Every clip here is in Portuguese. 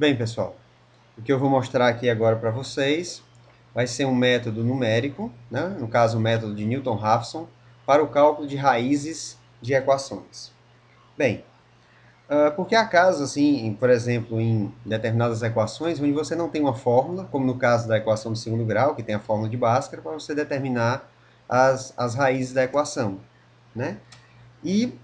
Bem, pessoal, o que eu vou mostrar aqui agora para vocês vai ser um método numérico, né? No caso o método de Newton-Raphson, para o cálculo de raízes de equações. Bem, porque há casos, assim, por exemplo, em determinadas equações, onde você não tem uma fórmula, como no caso da equação do segundo grau, que tem a fórmula de Bhaskara, para você determinar as raízes da equação, né? E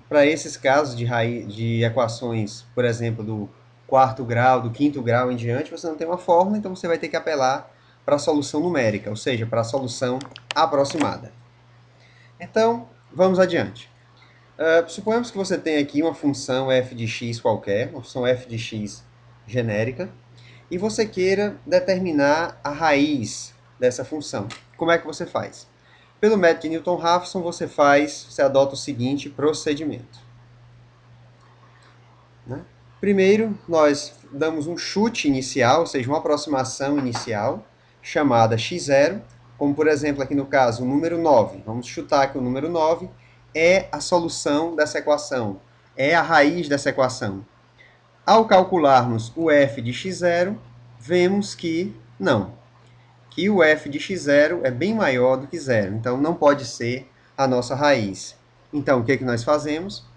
para esses casos de equações, por exemplo, do quarto grau, do quinto grau em diante, você não tem uma fórmula, então você vai ter que apelar para a solução numérica, ou seja, para a solução aproximada. Então, vamos adiante. Suponhamos que você tem aqui uma função f de x qualquer, uma função f de x genérica, e você queira determinar a raiz dessa função. Como é que você faz? Pelo método de Newton-Raphson, você adota o seguinte procedimento. Né? Primeiro, nós damos um chute inicial, ou seja, uma aproximação inicial, chamada x0, como por exemplo aqui no caso o número 9. Vamos chutar que o número 9 é a solução dessa equação, é a raiz dessa equação. Ao calcularmos o f de x0, vemos que não, que o f de x0 é bem maior do que zero, então não pode ser a nossa raiz. Então, o que nós fazemos?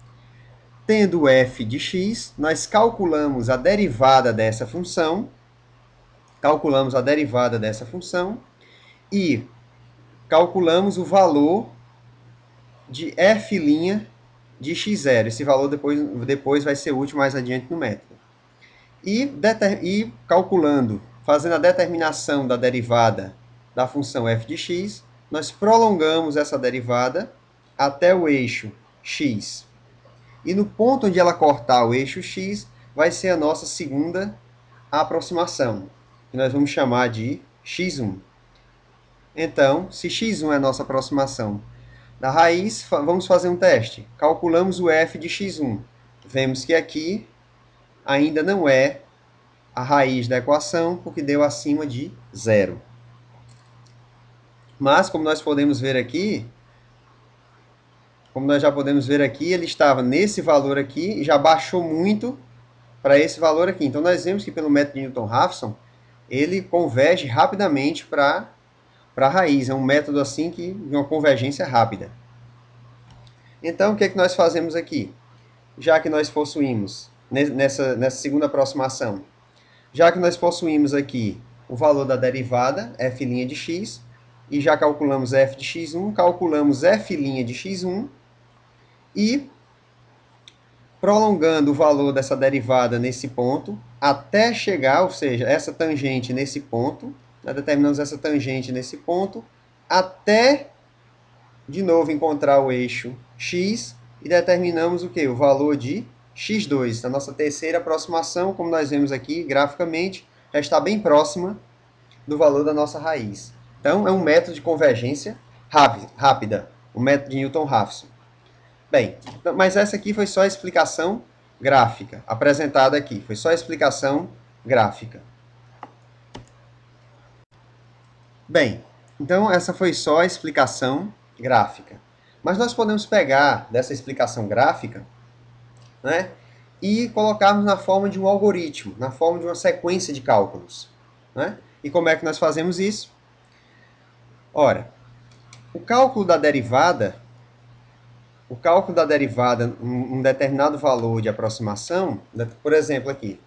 Tendo f de x, nós calculamos a derivada dessa função, e calculamos o valor de f' de x0. Esse valor depois vai ser útil mais adiante no método. E calculando, fazendo a determinação da derivada da função f de x, nós prolongamos essa derivada até o eixo x. E no ponto onde ela cortar o eixo x, vai ser a nossa segunda aproximação, que nós vamos chamar de x1. Então, se x1 é a nossa aproximação da raiz, vamos fazer um teste. Calculamos o f de x1. Vemos que aqui ainda não é a raiz da equação, porque deu acima de zero. Mas, como nós já podemos ver aqui, ele estava nesse valor aqui e já baixou muito para esse valor aqui. Então, nós vemos que pelo método de Newton-Raphson, ele converge rapidamente para a raiz. É um método assim de uma convergência rápida. Então, o que nós fazemos aqui? Já que nós possuímos, nessa segunda aproximação, já que nós possuímos aqui o valor da derivada, f' de x, e já calculamos f de x1, calculamos f' de x1, e prolongando o valor dessa derivada nesse ponto, até chegar, ou seja, essa tangente nesse ponto, determinamos essa tangente nesse ponto, até, de novo, encontrar o eixo x, e determinamos o quê? O valor de x2. A nossa terceira aproximação, como nós vemos aqui graficamente, já está bem próxima do valor da nossa raiz. Então, é um método de convergência rápida, o método de Newton-Raphson. Bem, mas essa aqui foi só a explicação gráfica, apresentada aqui. Foi só a explicação gráfica. Bem, então essa foi só a explicação gráfica. Mas nós podemos pegar dessa explicação gráfica, né, e colocarmos na forma de um algoritmo, na forma de uma sequência de cálculos. Né? E como é que nós fazemos isso? Ora, o cálculo da derivada, um determinado valor de aproximação, por exemplo aqui,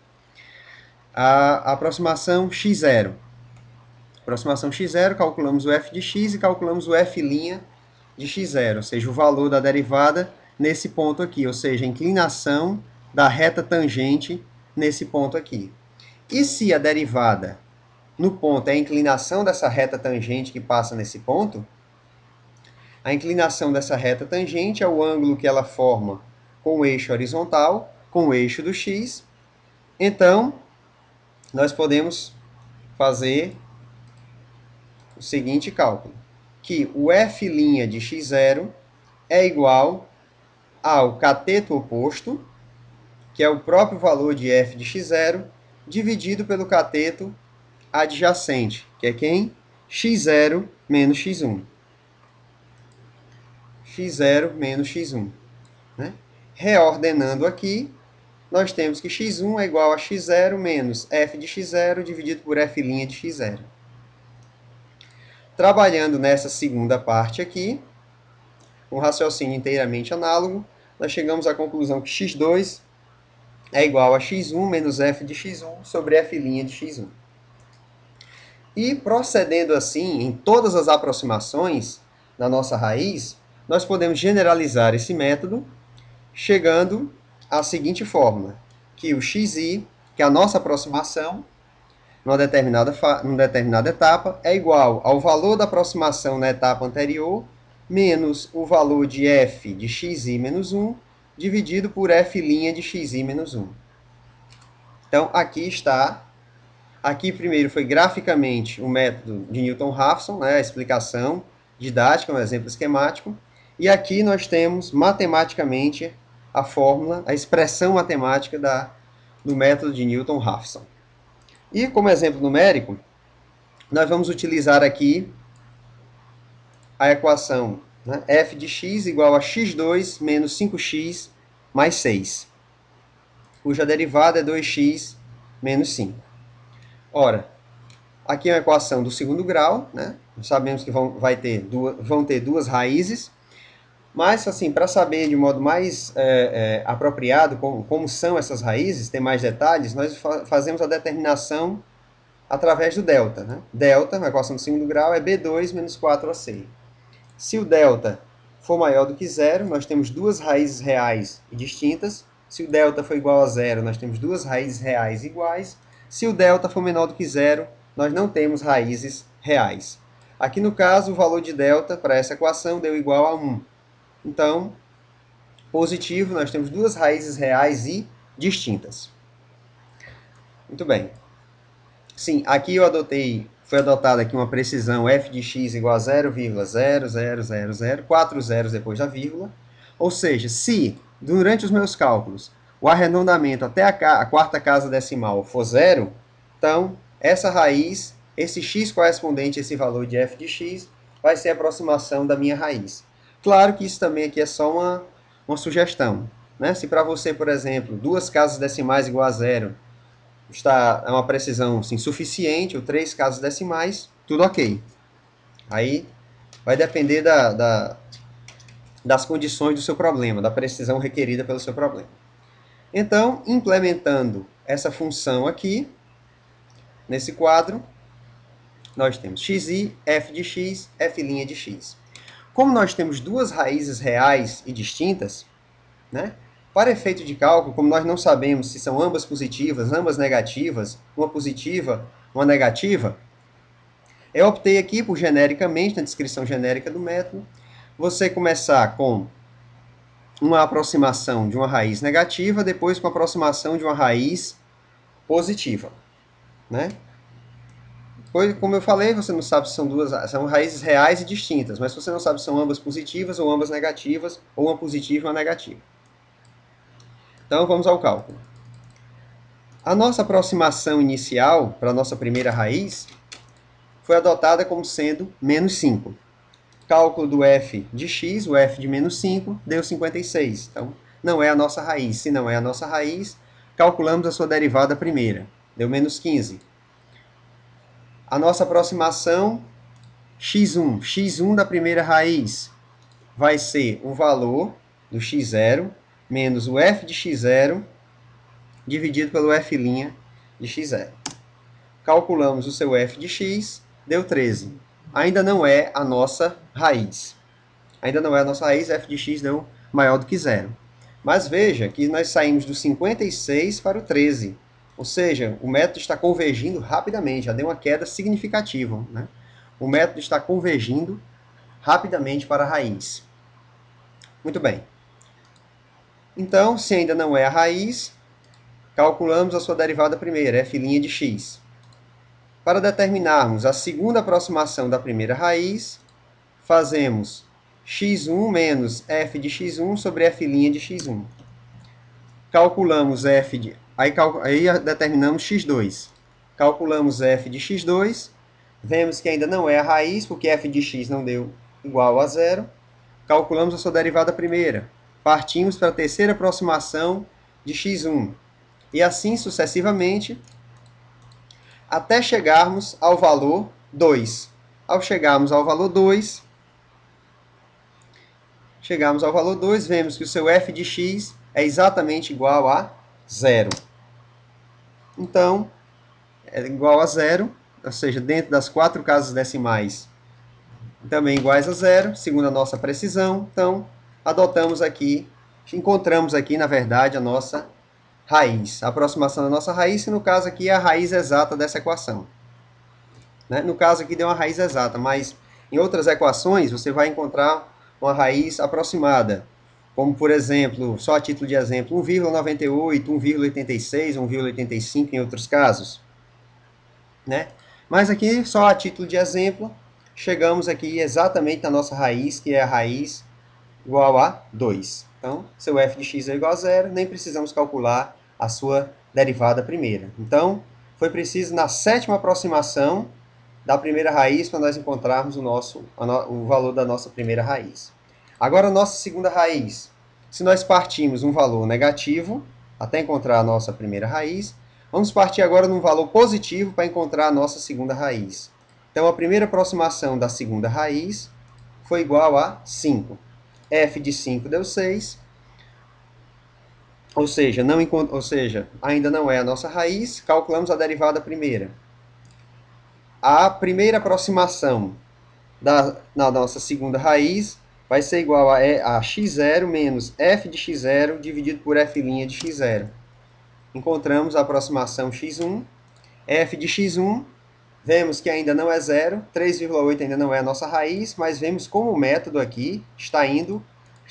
a aproximação x0. Aproximação x0, calculamos o f de x e calculamos o f' de x0, ou seja, o valor da derivada nesse ponto aqui, ou seja, a inclinação da reta tangente nesse ponto aqui. E se a derivada no ponto é a inclinação dessa reta tangente que passa nesse ponto, a inclinação dessa reta tangente é o ângulo que ela forma com o eixo horizontal, com o eixo do x. Então, nós podemos fazer o seguinte cálculo, que o f' de x0 é igual ao cateto oposto, que é o próprio valor de f de x0, dividido pelo cateto adjacente, que é quem? x0 menos x1. x0 menos x1. Né? Reordenando aqui, nós temos que x1 é igual a x0 menos f de x0 dividido por f' de x0. Trabalhando nessa segunda parte aqui, um raciocínio inteiramente análogo, nós chegamos à conclusão que x2 é igual a x1 menos f de x1 sobre f' de x1. E procedendo assim em todas as aproximações da nossa raiz, nós podemos generalizar esse método, chegando à seguinte fórmula, que o xi, que é a nossa aproximação, numa determinada etapa, é igual ao valor da aproximação na etapa anterior, menos o valor de f de xi menos 1, dividido por f' de xi menos 1. Então, aqui está. Aqui primeiro foi graficamente o método de Newton-Raphson, né, a explicação didática, um exemplo esquemático. E aqui nós temos matematicamente a fórmula, a expressão matemática do método de Newton-Raphson. E como exemplo numérico, nós vamos utilizar aqui a equação, né, f de x igual a x2 menos 5x mais 6, cuja derivada é 2x menos 5. Ora, aqui é uma equação do segundo grau, né? Sabemos que vão ter duas raízes, mas, assim, para saber de modo mais apropriado como são essas raízes, ter mais detalhes, nós fazemos a determinação através do delta, né? Delta, na equação do segundo grau, é b2 menos 4ac. Se o delta for maior do que zero, nós temos duas raízes reais e distintas. Se o delta for igual a zero, nós temos duas raízes reais iguais. Se o delta for menor do que zero, nós não temos raízes reais. Aqui no caso, o valor de delta para essa equação deu igual a 1. Então, positivo, nós temos duas raízes reais e distintas. Muito bem. Sim, aqui foi adotada aqui uma precisão f de x igual a 0,0000, 4 zeros depois da vírgula. Ou seja, se durante os meus cálculos o arredondamento até a quarta casa decimal for zero, então essa raiz, esse x correspondente a esse valor de f de x, vai ser a aproximação da minha raiz. Claro que isso também aqui é só uma sugestão, né? Se para você, por exemplo, duas casas decimais igual a zero é uma precisão assim, suficiente, ou 3 casas decimais, tudo ok. Aí vai depender das condições do seu problema, da precisão requerida pelo seu problema. Então, implementando essa função aqui, nesse quadro, nós temos xi, f de x, f' de x. Como nós temos duas raízes reais e distintas, né? Para efeito de cálculo, como nós não sabemos se são ambas positivas, ambas negativas, uma positiva, uma negativa, eu optei aqui por genericamente, na descrição genérica do método, você começar com uma aproximação de uma raiz negativa, depois com a aproximação de uma raiz positiva, né? Pois, como eu falei, você não sabe se são raízes reais e distintas, mas você não sabe se são ambas positivas ou ambas negativas, ou uma positiva e uma negativa. Então, vamos ao cálculo. A nossa aproximação inicial para a nossa primeira raiz foi adotada como sendo menos 5. Cálculo do f de x, o f de menos 5, deu 56. Então, não é a nossa raiz. Se não é a nossa raiz, calculamos a sua derivada primeira. Deu menos 15. A nossa aproximação, x1. x1 da primeira raiz vai ser o valor do x0 menos o f de x0 dividido pelo f' de x0. Calculamos o seu f de x, deu 13. Ainda não é a nossa raiz. Ainda não é a nossa raiz, f de x deu maior do que zero. Mas veja que nós saímos do 56 para o 13. Ou seja, o método está convergindo rapidamente, já deu uma queda significativa, né? O método está convergindo rapidamente para a raiz. Muito bem. Então, se ainda não é a raiz, calculamos a sua derivada primeira, f' de x. Para determinarmos a segunda aproximação da primeira raiz, fazemos x1 menos f de x1 sobre f' de x1. Calculamos f de... Aí determinamos x2. Calculamos f de x2. Vemos que ainda não é a raiz, porque f de x não deu igual a zero. Calculamos a sua derivada primeira. Partimos para a terceira aproximação de x1. E assim sucessivamente, até chegarmos ao valor 2. Ao chegarmos ao valor 2, vemos que o seu f de x é exatamente igual a 0. Então, é igual a 0, ou seja, dentro das 4 casas decimais, também iguais a 0, segundo a nossa precisão. Então, adotamos aqui, encontramos aqui, na verdade, a nossa raiz. A aproximação da nossa raiz, que no caso aqui é a raiz exata dessa equação. Né? No caso aqui deu uma raiz exata, mas em outras equações você vai encontrar uma raiz aproximada. Como, por exemplo, só a título de exemplo, 1,98, 1,86, 1,85 em outros casos. Né? Mas aqui, só a título de exemplo, chegamos aqui exatamente na nossa raiz, que é a raiz igual a 2. Então, seu f de x é igual a 0, nem precisamos calcular a sua derivada primeira. Então, foi preciso na sétima aproximação da primeira raiz para nós encontrarmos o valor da nossa primeira raiz. Agora, a nossa segunda raiz. Se nós partimos um valor negativo, até encontrar a nossa primeira raiz, vamos partir agora num valor positivo para encontrar a nossa segunda raiz. Então, a primeira aproximação da segunda raiz foi igual a 5. F de 5 deu 6, ou seja, ainda não é a nossa raiz, calculamos a derivada primeira. A primeira aproximação na nossa segunda raiz vai ser igual a x0 menos f de x0 dividido por f' de x0. Encontramos a aproximação x1, f de x1, vemos que ainda não é 0, 3,8 ainda não é a nossa raiz, mas vemos como o método aqui está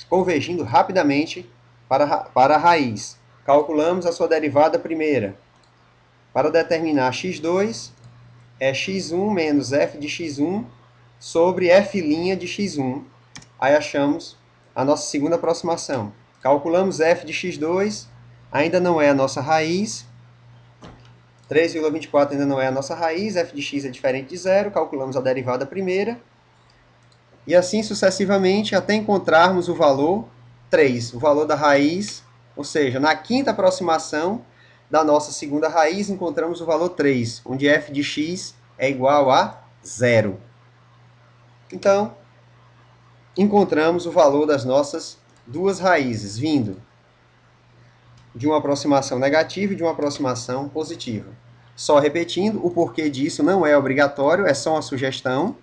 convergindo rapidamente para a raiz. Calculamos a sua derivada primeira. Para determinar x2, é x1 menos f de x1 sobre f' de x1. Aí achamos a nossa segunda aproximação. Calculamos f de x2, ainda não é a nossa raiz. 3,24 ainda não é a nossa raiz, f de x é diferente de 0, calculamos a derivada primeira. E assim sucessivamente até encontrarmos o valor 3, o valor da raiz, ou seja, na quinta aproximação da nossa segunda raiz, encontramos o valor 3, onde f de x é igual a 0. Então, encontramos o valor das nossas duas raízes, vindo de uma aproximação negativa e de uma aproximação positiva. Só repetindo, o porquê disso não é obrigatório, é só uma sugestão.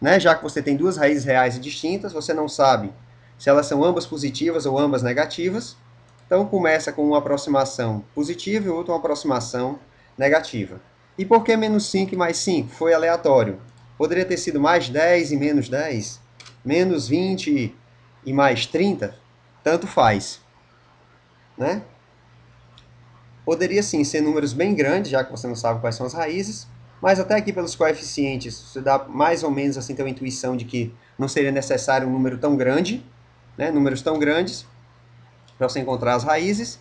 Né? Já que você tem duas raízes reais e distintas, você não sabe se elas são ambas positivas ou ambas negativas. Então, começa com uma aproximação positiva e outra uma aproximação negativa. E por que menos 5 e mais 5? Foi aleatório. Poderia ter sido mais 10 e menos 10, menos 20 e mais 30, tanto faz. Né? Poderia sim ser números bem grandes, já que você não sabe quais são as raízes, mas até aqui pelos coeficientes, você dá mais ou menos assim, tem uma intuição de que não seria necessário um número tão grande, né? Números tão grandes, para você encontrar as raízes.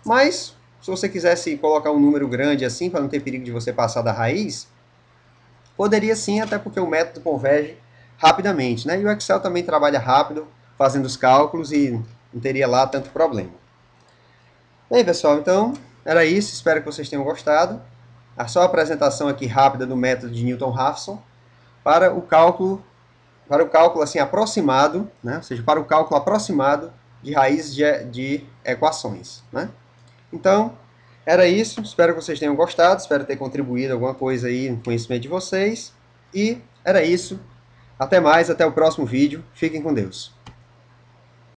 Mas, se você quisesse colocar um número grande assim, para não ter perigo de você passar da raiz, poderia sim, até porque o método converge rapidamente, né? E o Excel também trabalha rápido, fazendo os cálculos, e não teria lá tanto problema. Bem, pessoal, então, era isso. Espero que vocês tenham gostado. Só a apresentação aqui rápida do método de Newton-Raphson para o cálculo assim, aproximado, né? Ou seja, para o cálculo aproximado de raízes de equações. Né? Então, era isso. Espero que vocês tenham gostado. Espero ter contribuído alguma coisa aí no conhecimento de vocês. E era isso. Até mais, até o próximo vídeo. Fiquem com Deus.